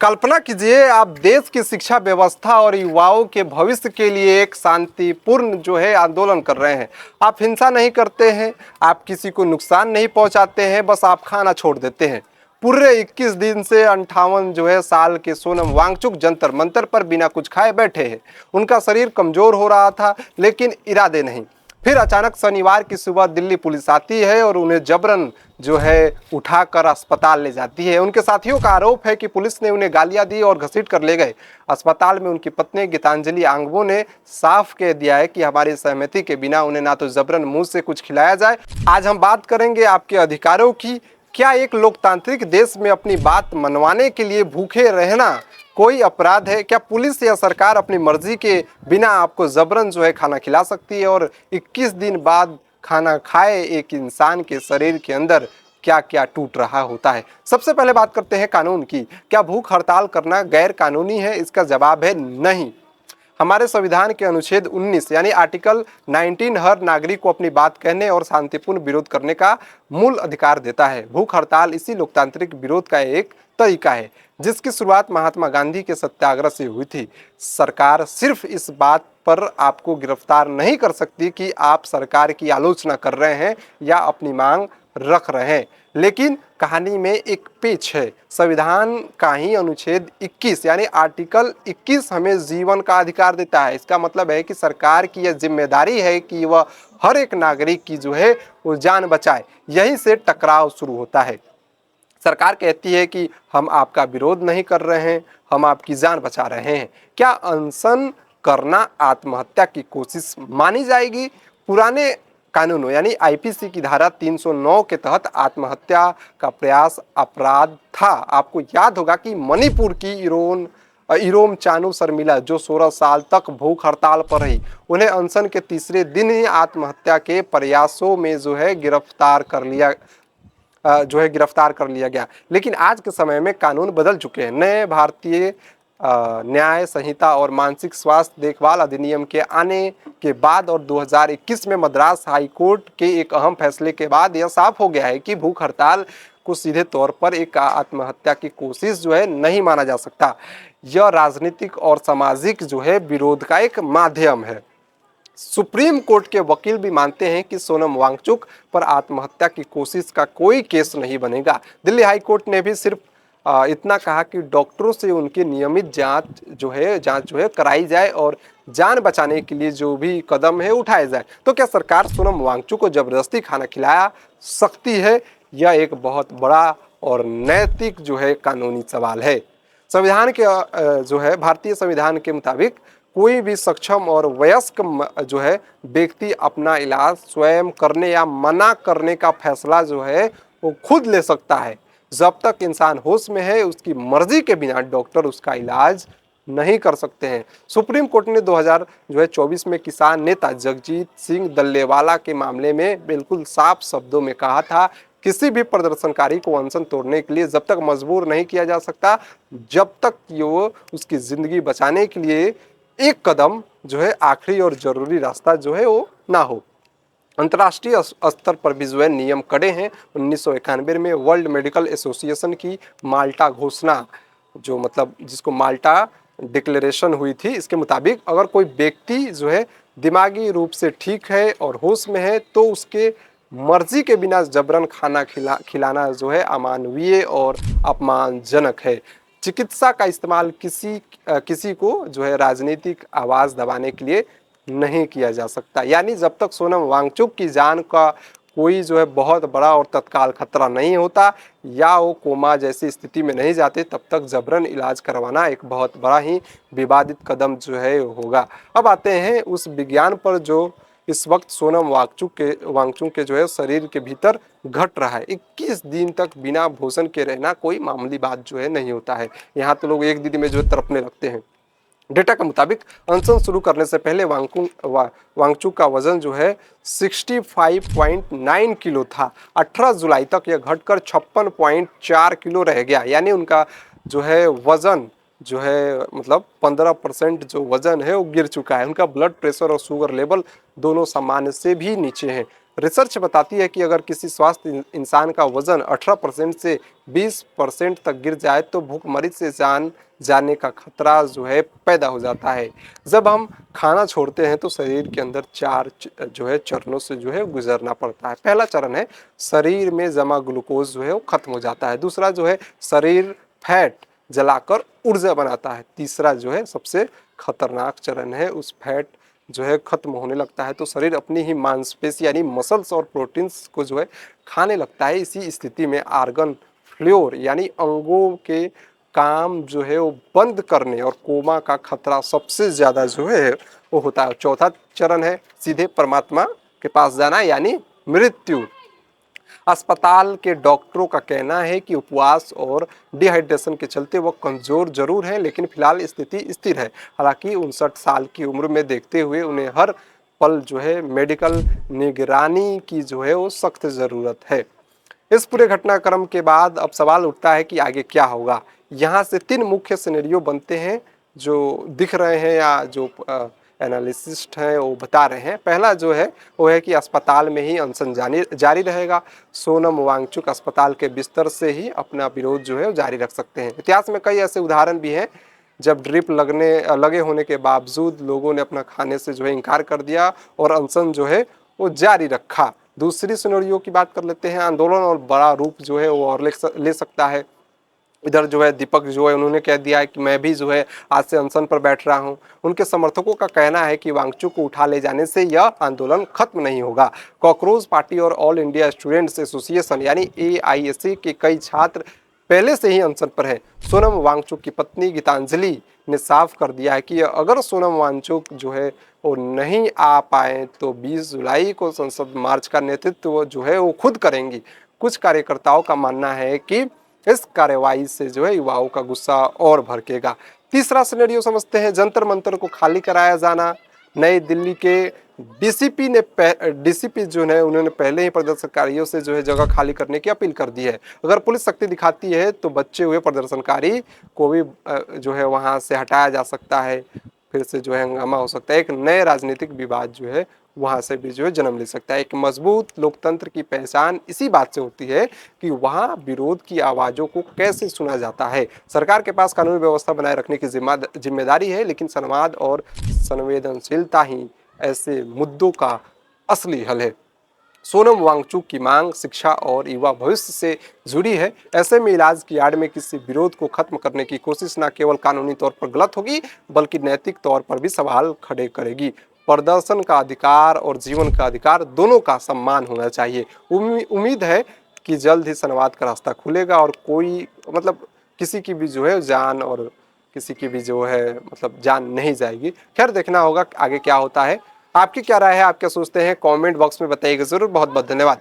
कल्पना कीजिए आप देश की शिक्षा व्यवस्था और युवाओं के भविष्य के लिए एक शांतिपूर्ण आंदोलन कर रहे हैं। आप हिंसा नहीं करते हैं, आप किसी को नुकसान नहीं पहुंचाते हैं, बस आप खाना छोड़ देते हैं। पूरे 21 दिन से 58 साल के सोनम वांगचुक जंतर मंतर पर बिना कुछ खाए बैठे हैं। उनका शरीर कमजोर हो रहा था लेकिन इरादे नहीं। फिर अचानक शनिवार की सुबह दिल्ली पुलिस आती है और उन्हें जबरन उठाकर अस्पताल ले जाती है। उनके साथियों का आरोप है कि पुलिस ने उन्हें गालियां दी और घसीट कर ले गए। अस्पताल में उनकी पत्नी गीतांजलि आंगवो ने साफ कह दिया है कि हमारी सहमति के बिना उन्हें ना तो जबरन मुंह से कुछ खिलाया जाए। आज हम बात करेंगे आपके अधिकारों की। क्या एक लोकतांत्रिक देश में अपनी बात मनवाने के लिए भूखे रहना कोई अपराध है? क्या पुलिस या सरकार अपनी मर्जी के बिना आपको जबरन खाना खिला सकती है? और 21 दिन बाद खाना खाए एक इंसान के शरीर के अंदर क्या क्या टूट रहा होता है। सबसे पहले बात करते हैं कानून की। क्या भूख हड़ताल करना गैर कानूनी है? इसका जवाब है नहीं। हमारे संविधान के अनुच्छेद 19 यानी आर्टिकल 19 हर नागरिक को अपनी बात कहने और शांतिपूर्ण विरोध करने का मूल अधिकार देता है। भूख हड़ताल इसी लोकतांत्रिक विरोध का एक तरीका है जिसकी शुरुआत महात्मा गांधी के सत्याग्रह से हुई थी। सरकार सिर्फ इस बात पर आपको गिरफ्तार नहीं कर सकती कि आप सरकार की आलोचना कर रहे हैं या अपनी मांग रख रहे हैं, लेकिन कहानी में एक पेच है। संविधान का ही अनुच्छेद 21 यानी आर्टिकल 21 हमें जीवन का अधिकार देता है। इसका मतलब है कि सरकार की यह जिम्मेदारी है कि वह हर एक नागरिक की वो जान बचाए। यहीं से टकराव शुरू होता है। सरकार कहती है कि हम आपका विरोध नहीं कर रहे हैं, हम आपकी जान बचा रहे हैं। क्या अनशन करना आत्महत्या की कोशिश मानी जाएगी? पुराने कानूनों यानी आईपीसी की धारा 309 के तहत आत्महत्या का प्रयास अपराध था। आपको याद होगा कि मणिपुर की इरोम चानू शर्मिला जो 16 साल तक भूख हड़ताल पर रही, उन्हें अनशन के तीसरे दिन ही आत्महत्या के प्रयासों में गिरफ्तार कर लिया गया। लेकिन आज के समय में कानून बदल चुके हैं। नए भारतीय न्याय संहिता और मानसिक स्वास्थ्य देखभाल अधिनियम के आने के बाद और 2021 में मद्रास हाई कोर्ट के एक अहम फैसले के बाद यह साफ हो गया है कि भूख हड़ताल को सीधे तौर पर एक आत्महत्या की कोशिश नहीं माना जा सकता। यह राजनीतिक और सामाजिक विरोध का एक माध्यम है। सुप्रीम कोर्ट के वकील भी मानते हैं कि सोनम वांगचुक पर आत्महत्या की कोशिश का कोई केस नहीं बनेगा। दिल्ली हाई कोर्ट ने भी सिर्फ इतना कहा कि डॉक्टरों से उनकी नियमित जांच कराई जाए और जान बचाने के लिए जो भी कदम है उठाए जाए। तो क्या सरकार सोनम वांगचुक को जबरदस्ती खाना खिला सकती है? यह एक बहुत बड़ा और नैतिक कानूनी सवाल है। संविधान के भारतीय संविधान के मुताबिक कोई भी सक्षम और वयस्क व्यक्ति अपना इलाज स्वयं करने या मना करने का फैसला वो खुद ले सकता है। जब तक इंसान होश में है उसकी मर्जी के बिना डॉक्टर उसका इलाज नहीं कर सकते हैं। सुप्रीम कोर्ट ने 2024 में किसान नेता जगजीत सिंह डल्लेवाला के मामले में बिल्कुल साफ शब्दों में कहा था, किसी भी प्रदर्शनकारी को अनशन तोड़ने के लिए जब तक मजबूर नहीं किया जा सकता, जब तक वो उसकी जिंदगी बचाने के लिए एक कदम आखिरी और जरूरी रास्ता वो ना हो। अंतर्राष्ट्रीय स्तर पर भी नियम कड़े हैं। 1991 में वर्ल्ड मेडिकल एसोसिएशन की माल्टा घोषणा जिसको माल्टा डिक्लेरेशन हुई थी, इसके मुताबिक अगर कोई व्यक्ति दिमागी रूप से ठीक है और होश में है तो उसके मर्जी के बिना जबरन खाना खिलाना अमानवीय और अपमानजनक है। चिकित्सा का इस्तेमाल किसी को राजनीतिक आवाज दबाने के लिए नहीं किया जा सकता। यानी जब तक सोनम वांगचुक की जान का कोई बहुत बड़ा और तत्काल खतरा नहीं होता या वो कोमा जैसी स्थिति में नहीं जाते, तब तक जबरन इलाज करवाना एक बहुत बड़ा ही विवादित कदम होगा। अब आते हैं उस विज्ञान पर जो इस वक्त सोनम वांगचुक के शरीर के भीतर घट रहा है। 21 दिन तक बिना भोजन के रहना कोई मामूली बात नहीं होता है। यहाँ तो लोग एक दिन में तड़पने लगते हैं। डेटा के मुताबिक अनशन शुरू करने से पहले वांगचुक का वजन 65.9 किलो था। 18 जुलाई तक यह घटकर 56.4 किलो रह गया। यानी उनका वजन 15% वजन है वो गिर चुका है। उनका ब्लड प्रेशर और शुगर लेवल दोनों सामान्य से भी नीचे हैं। रिसर्च बताती है कि अगर किसी स्वस्थ इंसान का वजन 18% से 20% तक गिर जाए तो भूखमरी से जान जाने का खतरा जो है पैदा हो जाता है। जब हम खाना छोड़ते हैं तो शरीर के अंदर चार जो है चरणों से जो है गुजरना पड़ता है। पहला चरण है शरीर में जमा ग्लूकोज जो है वो खत्म हो जाता है। दूसरा जो है शरीर फैट जलाकर ऊर्जा बनाता है। तीसरा जो है सबसे खतरनाक चरण है उस फैट जो है खत्म होने लगता है तो शरीर अपनी ही मांसपेशी यानी मसल्स और प्रोटीन्स को जो है खाने लगता है। इसी स्थिति में आर्गन फ्लोर यानी अंगों के काम जो है वो बंद करने और कोमा का खतरा सबसे ज़्यादा जो है वो होता है। चौथा चरण है सीधे परमात्मा के पास जाना यानी मृत्यु। अस्पताल के डॉक्टरों का कहना है कि उपवास और डिहाइड्रेशन के चलते वो कमज़ोर जरूर हैं लेकिन फिलहाल स्थिति स्थिर है। हालांकि 59 साल की उम्र में देखते हुए उन्हें हर पल जो है मेडिकल निगरानी की जो है वो सख्त ज़रूरत है। इस पूरे घटनाक्रम के बाद अब सवाल उठता है कि आगे क्या होगा। यहाँ से 3 मुख्य सिनेरियो बनते हैं जो दिख रहे हैं या जो एनालिसिस्ट हैं वो बता रहे हैं। पहला जो है वो है कि अस्पताल में ही अनशन जारी रहेगा। सोनम वांगचुक अस्पताल के बिस्तर से ही अपना विरोध जो है वो जारी रख सकते हैं। इतिहास में कई ऐसे उदाहरण भी हैं जब ड्रिप लगे होने के बावजूद लोगों ने अपना खाने से जो है इनकार कर दिया और अनशन जो है वो जारी रखा। दूसरी सिनेरियो की बात कर लेते हैं। आंदोलन और बड़ा रूप जो है वो और ले सकता है। इधर जो है दीपक जो है उन्होंने कह दिया है कि मैं भी जो है आज से अनशन पर बैठ रहा हूं। उनके समर्थकों का कहना है कि वांगचुक को उठा ले जाने से यह आंदोलन खत्म नहीं होगा। कॉकरोच पार्टी और ऑल इंडिया स्टूडेंट्स एसोसिएशन यानी AISA के कई छात्र पहले से ही अनशन पर है। सोनम वांगचुक की पत्नी गीतांजलि ने साफ कर दिया है कि अगर सोनम वांगचुक जो है वो नहीं आ पाए तो 20 जुलाई को संसद मार्च का नेतृत्व जो है वो खुद करेंगी। कुछ कार्यकर्ताओं का मानना है कि इस कार्रवाई से जो है युवाओं का गुस्सा और भड़केगा। तीसरा सिनेरियो समझते हैं जंतर मंतर को खाली कराया जाना। नई दिल्ली के डीसीपी जो है उन्होंने पहले ही प्रदर्शनकारियों से जो है जगह खाली करने की अपील कर दी है। अगर पुलिस सख्ती दिखाती है तो बचे हुए प्रदर्शनकारी को भी जो है वहां से हटाया जा सकता है। फिर से जो है हंगामा हो सकता है। एक नए राजनीतिक विवाद जो है वहां से भी जो है जन्म ले सकता है। एक मजबूत लोकतंत्र की पहचान इसी बात से होती है कि वहां विरोध की आवाज़ों को कैसे सुना जाता है। सरकार के पास कानूनी व्यवस्था बनाए रखने की जिम्मेदारी है लेकिन संवाद और संवेदनशीलता ही ऐसे मुद्दों का असली हल है। सोनम वांगचुक की मांग शिक्षा और युवा भविष्य से जुड़ी है। ऐसे में इलाज की आड़ में किसी विरोध को खत्म करने की कोशिश न केवल कानूनी तौर पर गलत होगी बल्कि नैतिक तौर पर भी सवाल खड़े करेगी। प्रदर्शन का अधिकार और जीवन का अधिकार दोनों का सम्मान होना चाहिए। उम्मीद है कि जल्द ही संवाद का रास्ता खुलेगा और कोई किसी की भी जो है जान और किसी की भी जो है जान नहीं जाएगी। खैर देखना होगा आगे क्या होता है। आपकी क्या राय है, आप क्या सोचते हैं, कमेंट बॉक्स में बताइएगा जरूर। बहुत बहुत धन्यवाद।